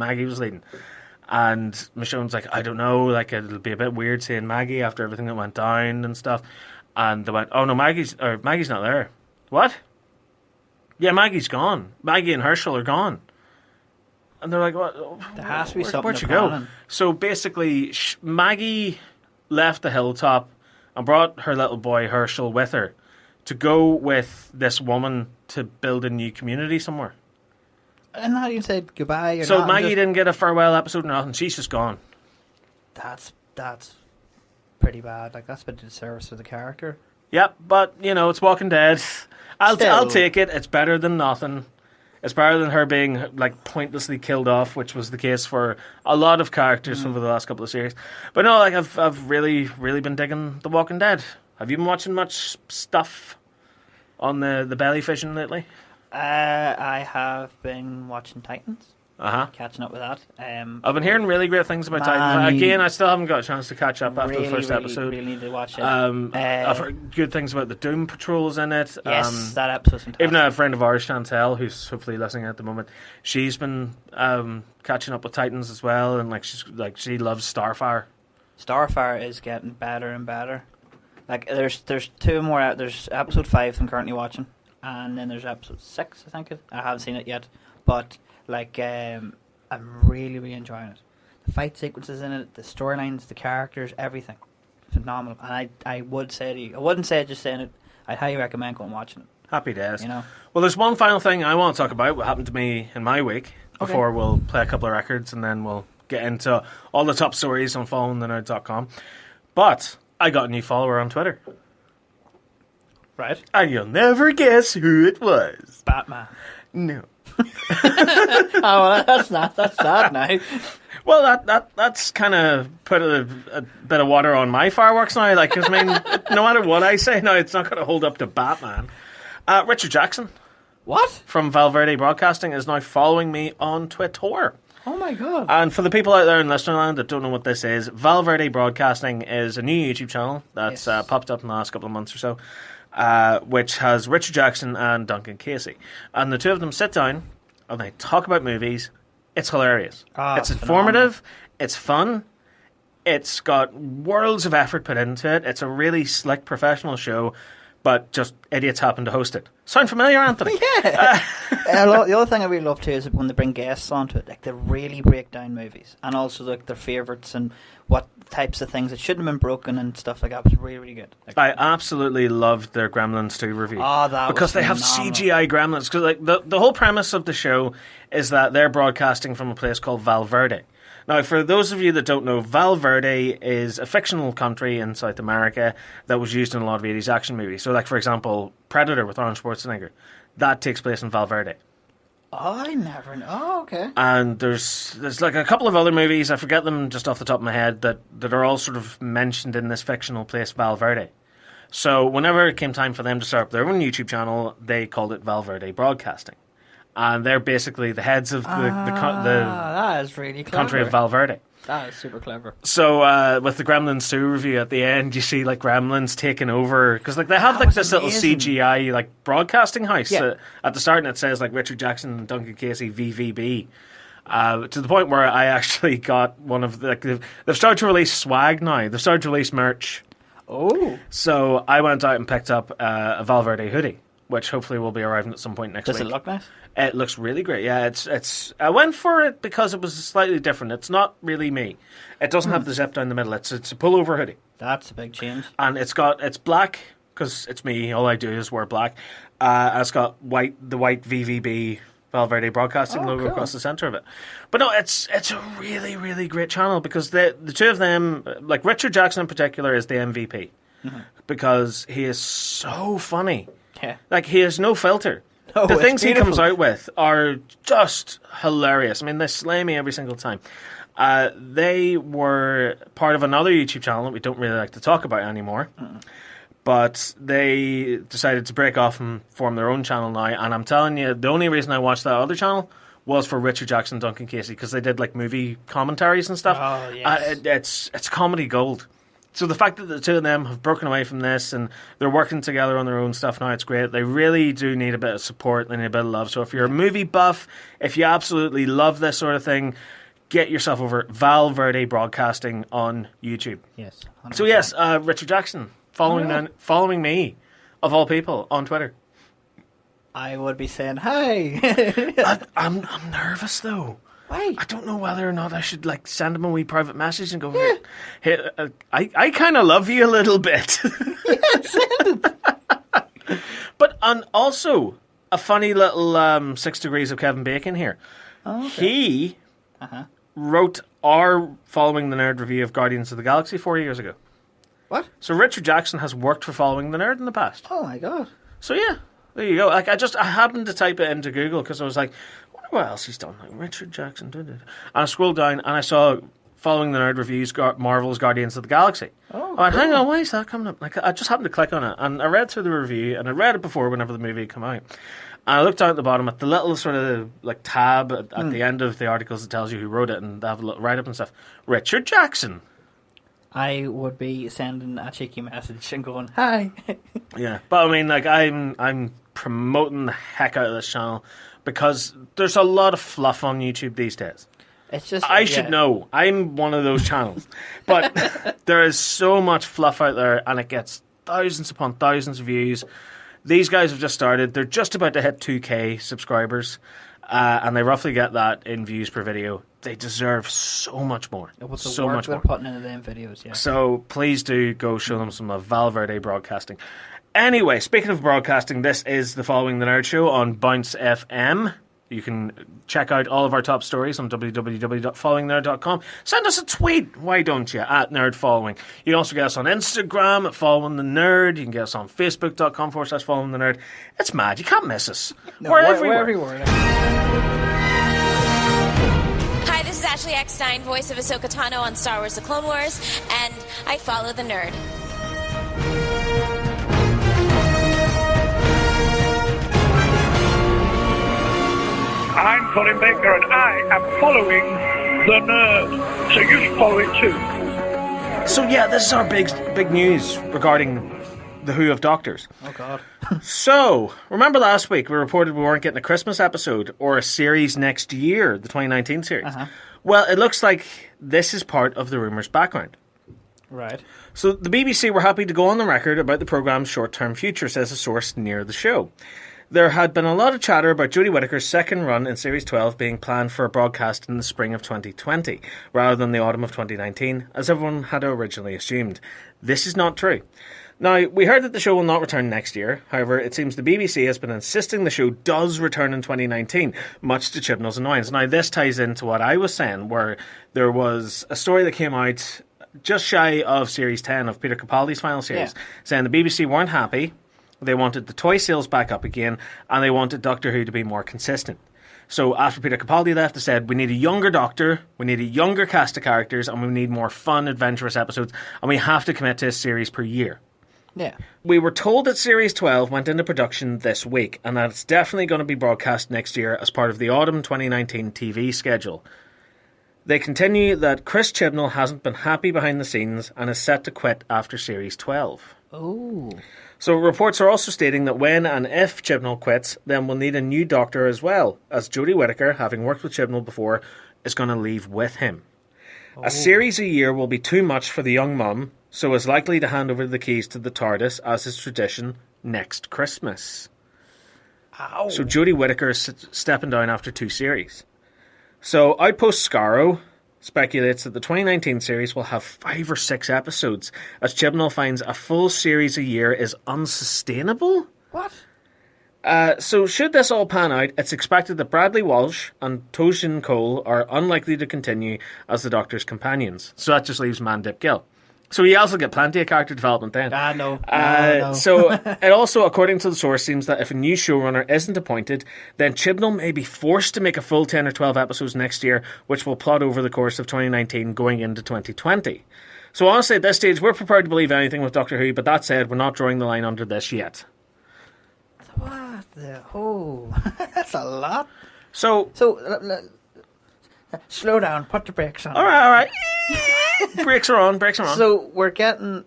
Maggie was leading. And Michonne's like, I don't know, like it'll be a bit weird seeing Maggie after everything that went down and stuff. And they went, oh no, Maggie's not there. What? Yeah, Maggie's gone. Maggie and Herschel are gone. And they're like, what? There has to be something. Where'd you go? So basically, Maggie left the hilltop and brought her little boy Herschel with her to go with this woman to build a new community somewhere. And how do you say goodbye? Or so not, Maggie didn't get a farewell episode or nothing. She's just gone. That's pretty bad. Like, that's a bit of disservice to the character. Yep, but, you know, it's Walking Dead. I'll take it. It's better than nothing. It's better than her being, like, pointlessly killed off, which was the case for a lot of characters over the last couple of series. But no, like, I've really, really been digging The Walking Dead. Have you been watching much stuff on the belly fishing lately? I have been watching Titans. Catching up with that. I've been hearing really great things about Titans. Again, I still haven't got a chance to catch up after the first episode. Really need to watch it. I've heard good things about the Doom Patrols in it. Yes, that episode's fantastic. Even a friend of ours, Chantel, who's hopefully listening at the moment, she's been catching up with Titans as well, and she loves Starfire. Starfire is getting better and better. Like there's two more out. There's episode 5 I'm currently watching, and then there's episode 6. I think I haven't seen it yet, but. Like, I'm really, really enjoying it. The fight sequences in it, the storylines, the characters, everything. Phenomenal. And I would say to you, I wouldn't say it just saying it, I'd highly recommend going and watching it. Happy days. You know? Well, there's one final thing I want to talk about, what happened to me in my week, before we'll play a couple of records, and then we'll get into all the top stories on followingthenerd.com. But I got a new follower on Twitter. Right. And you'll never guess who it was. Batman. No. Oh, well, that's sad now. Well, that's kind of put a bit of water on my fireworks now. Like, 'cause, I mean, no matter what I say now, it's not going to hold up to Batman. Richard Jackson. What? From Valverde Broadcasting is now following me on Twitter. Oh my god. And for the people out there in listener land that don't know what this is, Valverde Broadcasting is a new YouTube channel that's popped up in the last couple of months or so. Which has Richard Jackson and Duncan Casey. And the two of them sit down and they talk about movies. It's hilarious. It's informative. It's fun. It's got worlds of effort put into it. It's a really slick professional show, but just idiots happen to host it. Sound familiar, Anthony? Yeah. The other thing I really love too is when they bring guests onto it, like they really break down movies and also like their favourites and what types of things that shouldn't have been broken and stuff like that. It was really, really good. Like, I absolutely loved their Gremlins 2 review. Because they have phenomenal. CGI gremlins. Because like the whole premise of the show is that they're broadcasting from a place called Valverde. Now, for those of you that don't know, Valverde is a fictional country in South America that was used in a lot of 80s action movies. So, like, for example, Predator with Arnold Schwarzenegger. That takes place in Valverde. Oh, I never know. Oh, okay. And there's like a couple of other movies, I forget them just off the top of my head, that are all sort of mentioned in this fictional place, Valverde. So whenever it came time for them to start up their own YouTube channel, they called it Valverde Broadcasting. And they're basically the heads of that is really clever. Country of Valverde. That is super clever. So with the Gremlins 2 review at the end, you see like Gremlins taking over because like they have like this amazing. little CGI like broadcasting house at the start, and it says like Richard Jackson and Duncan Casey VVB. To the point where I actually got one of the, like they've started to release swag now. They've started to release merch. Oh. So I went out and picked up a Valverde hoodie, which hopefully will be arriving at some point next week. Does it look nice? It looks really great. Yeah, it's. I went for it because it was slightly different. It's not really me. It doesn't have the zip down the middle. It's a pullover hoodie. That's a big change. And it's black because it's me. All I do is wear black. And it's got the white VVB Valverde Broadcasting logo across the center of it. But no, it's a really, really great channel because the two of them, like Richard Jackson in particular, is the MVP because he is so funny. Yeah. Like, he has no filter. Oh, the things beautiful. he comes out with are just hilarious. I mean, they slay me every single time. They were part of another YouTube channel that we don't really like to talk about anymore. But they decided to break off and form their own channel now. And I'm telling you, the only reason I watched that other channel was for Richard Jackson and Duncan Casey because they did, like, movie commentaries and stuff. Oh, yes. It's comedy gold. So the fact that the two of them have broken away from this and they're working together on their own stuff now, it's great. They really do need a bit of support. They need a bit of love. So if you're a movie buff, if you absolutely love this sort of thing, get yourself over Val Verde Broadcasting on YouTube. Yes. 100%. So yes, Richard Jackson following me, of all people, on Twitter. I would be saying hi. I'm nervous though. Why? I don't know whether or not I should like send him a wee private message and go, hey, I kind of love you a little bit. Yeah, send it. But also a funny little 6 degrees of Kevin Bacon here. Oh, okay. He wrote our Following the Nerd review of Guardians of the Galaxy 4 years ago. What? So Richard Jackson has worked for Following the Nerd in the past. Oh my god. So yeah, there you go. Like I happened to type it into Google because I was like, what else he's done? Like Richard Jackson did it. And I scrolled down and I saw Following the Nerd reviews Marvel's Guardians of the Galaxy. Oh, I went, hang on, why is that coming up? Like I just happened to click on it and I read through the review and I read it before whenever the movie had come out. And I looked down at the bottom at the little sort of like tab at the end of the articles that tells you who wrote it and they have a little write up and stuff. Richard Jackson. I would be sending a cheeky message and going, hi. Yeah, but I mean, like I'm promoting the heck out of this channel because there's a lot of fluff on YouTube these days. It's just I should know. I'm one of those channels. But there is so much fluff out there and it gets thousands upon thousands of views. These guys have just started. They're just about to hit 2K subscribers. And they roughly get that in views per video. They deserve so much more. With the so work much they're more. putting into them videos, yeah. So please do go show them some of Val Verde Broadcasting. Anyway, speaking of broadcasting, this is the Following the Nerd Show on Bounce FM. You can check out all of our top stories on www.followingnerd.com. Send us a tweet, why don't you, at nerdfollowing. You can also get us on Instagram at Following the Nerd. You can get us on facebook.com/Following the Nerd. It's mad. You can't miss us. No, we're we're everywhere. Hi, this is Ashley Eckstein, voice of Ahsoka Tano on Star Wars The Clone Wars, and I follow the nerd. I'm Colin Baker and I am following the nerd. So you should follow it too. So yeah, this is our big news regarding the Who of Doctors. Oh god. So, remember last week we reported we weren't getting a Christmas episode or a series next year, the 2019 series. Well, it looks like this is part of the rumours background. Right. So the BBC were happy to go on the record about the programme's short-term future, says a source near the show. There had been a lot of chatter about Jodie Whittaker's second run in Series 12 being planned for a broadcast in the spring of 2020, rather than the autumn of 2019, as everyone had originally assumed. This is not true. Now, we heard that the show will not return next year. However, it seems the BBC has been insisting the show does return in 2019, much to Chibnall's annoyance. Now, this ties into what I was saying, where there was a story that came out just shy of Series 10 of Peter Capaldi's final series, saying the BBC weren't happy. They wanted the toy sales back up again, and they wanted Doctor Who to be more consistent. So after Peter Capaldi left, they said, we need a younger Doctor, we need a younger cast of characters, and we need more fun, adventurous episodes, and we have to commit to a series per year. Yeah. We were told that Series 12 went into production this week, and that it's definitely going to be broadcast next year as part of the autumn 2019 TV schedule. They continue that Chris Chibnall hasn't been happy behind the scenes and is set to quit after Series 12. Oh. So reports are also stating that when and if Chibnall quits, then we'll need a new Doctor as well, as Jodie Whittaker, having worked with Chibnall before, is going to leave with him. Oh. A series a year will be too much for the young mum, so is likely to hand over the keys to the Tardis, as is tradition, next Christmas. Ow. So Jodie Whittaker is stepping down after 2 series. So Outpost Scarrow speculates that the 2019 series will have 5 or 6 episodes, as Chibnall finds a full series a year is unsustainable. What? So should this all pan out, it's expected that Bradley Walsh and Toshin Cole are unlikely to continue as the Doctor's companions. So that just leaves Mandip Gill. So he also get plenty of character development then. No. So it also, according to the source, seems that if a new showrunner isn't appointed, then Chibnall may be forced to make a full 10 or 12 episodes next year, which will plot over the course of 2019 going into 2020. So honestly, at this stage, we're prepared to believe anything with Doctor Who, but that said, we're not drawing the line under this yet. What the... Oh, that's a lot. So slow down, put the brakes on. All right. Breaks are on. So we're getting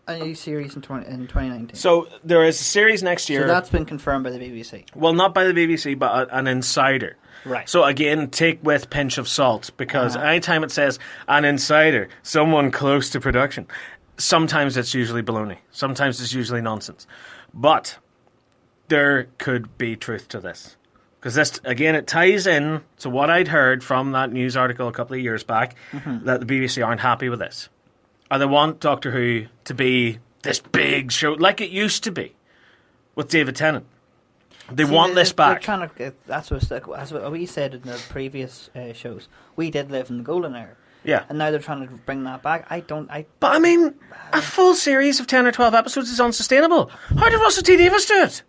a new series in 2019. So there is a series next year. So that's been confirmed by the BBC. Well, not by the BBC, but an insider. Right. So again, take with pinch of salt, because anytime it says an insider, someone close to production, sometimes it's usually baloney. Sometimes it's usually nonsense. But there could be truth to this. Because this, again, it ties in to what I'd heard from that news article a couple of years back, that the BBC aren't happy with this. Or they want Doctor Who to be this big show, like it used to be with David Tennant. They want this back. That's what we said in the previous shows. We did live in the golden era. Yeah. And now they're trying to bring that back. But I mean, a full series of 10 or 12 episodes is unsustainable. How did Russell T Davies do it?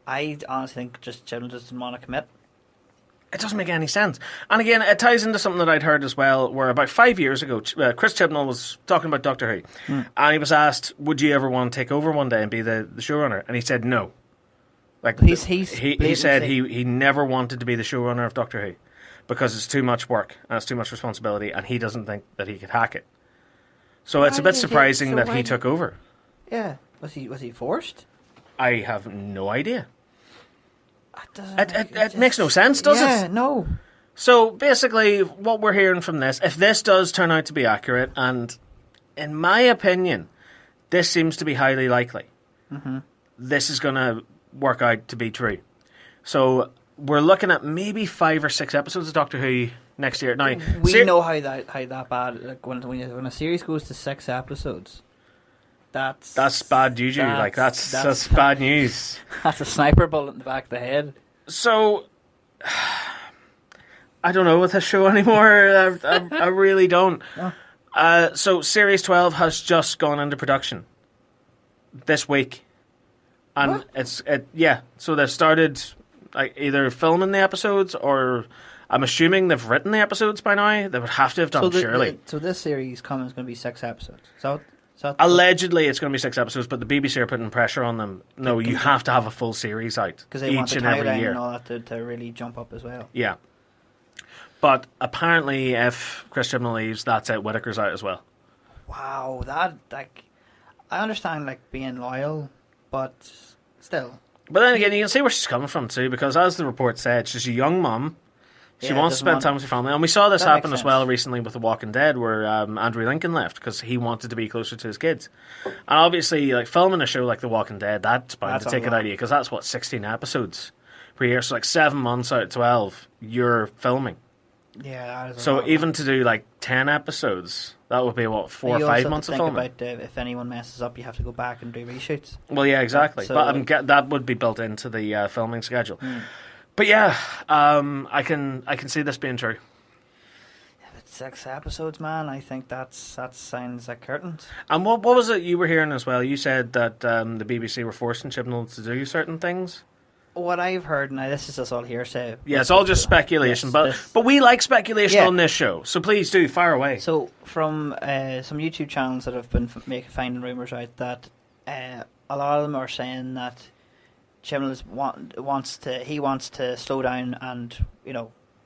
I honestly think Chibnall just didn't want to commit. It doesn't make any sense. And again, it ties into something that I'd heard as well, where about 5 years ago, Chris Chibnall was talking about Doctor Who. And he was asked, would you ever want to take over one day and be the showrunner? And he said no. Like he said he never wanted to be the showrunner of Doctor Who because it's too much work and it's too much responsibility, and he doesn't think that he could hack it. So it's a bit surprising that he took over. Yeah. Was he forced? I have no idea. It makes no sense, does it? Yeah, no. So basically, what we're hearing from this, if this does turn out to be accurate, and in my opinion, this seems to be highly likely, this is going to work out to be true. So we're looking at maybe 5 or 6 episodes of Doctor Who next year. Now we know how that bad. Like when a series goes to 6 episodes, that's bad juju. That's bad news. That's a sniper bullet in the back of the head. So I don't know with this show anymore. I really don't. No. So Series 12 has just gone into production this week. And so they've started either filming the episodes, or I'm assuming they've written the episodes by now. They would have to have done, surely. So this series coming is going to be 6 episodes. Allegedly, it's going to be 6 episodes, but the BBC are putting pressure on them. No, you have to have a full series out because they want the timeline and all that to really jump up as well. Yeah, but apparently, if Chris Chibnall leaves, that's it. Whittaker's out as well. Wow, I understand being loyal, but still. But then again, you can see where she's coming from too, because as the report said, she's a young mum. She wants to spend time with her family. And we saw this happen as well recently with The Walking Dead, where Andrew Lincoln left because he wanted to be closer to his kids. And obviously, filming a show like The Walking Dead, that's bound to take it out of you, because that's, 16 episodes per year. So 7 months out of 12, you're filming. Yeah, that is so even to do 10 episodes, that would be 4 or 5 months of filming. About if anyone messes up, you have to go back and do reshoots. Well, yeah, exactly. But that would be built into the filming schedule. But yeah, I can see this being true. If it's 6 episodes, man, I think that sounds like curtains. And what was it you were hearing as well? You said that the BBC were forcing Chibnall to do certain things. What I've heard, now this is just all hearsay. Yeah, it's all just speculation, but we like speculation on this show, so please do, fire away. So from some YouTube channels that have been finding rumours out that a lot of them are saying that Chibnall wants to slow down and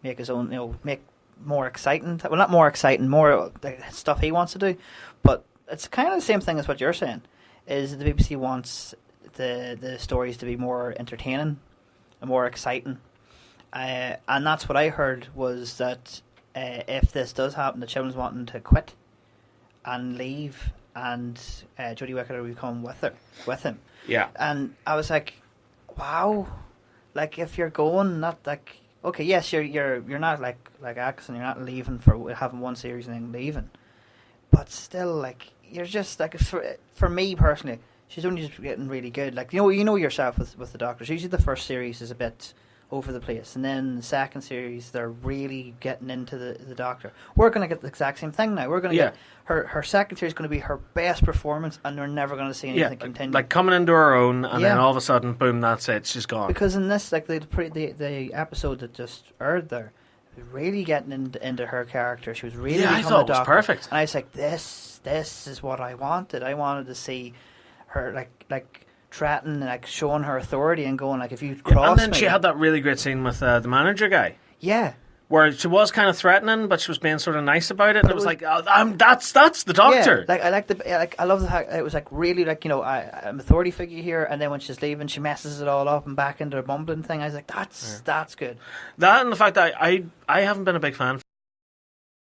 make his own, make more exciting. Well, not more exciting, more stuff he wants to do. But it's kind of the same thing as what you're saying. Is the BBC wants the stories to be more entertaining and more exciting, and that's what I heard was that if this does happen, the Chibnall's wanting to quit and leave, and Jodie Whittaker will come with him. Yeah, and I was like, wow, if you're going, not okay, yes, you're not like Axon, you're not leaving for having one series and then leaving, but still, you're just for me personally. She's only just getting really good. You know yourself with the Doctors. Usually the first series is a bit over the place, and then the second series they're really getting into the Doctor. We're going to get the exact same thing now. We're going to get her second series is going to be her best performance, and we're never going to see anything continue. Coming into her own, and then all of a sudden, boom, that's it. She's gone. Because in this, the episode that just aired there, really getting into her character. She was really I thought it was perfect. And I was like, this is what I wanted. I wanted to see her threatening and showing her authority and going if you cross and then me. she had that really great scene with the manager guy. Yeah, where she was kind of threatening, but she was being sort of nice about it, and it was like, that's the Doctor. Yeah, I love the fact it was like really like, you know, I'm authority figure here, and then when she's leaving, she messes it all up and back into her mumbling thing. I was like, that's good. That and the fact that I haven't been a big fan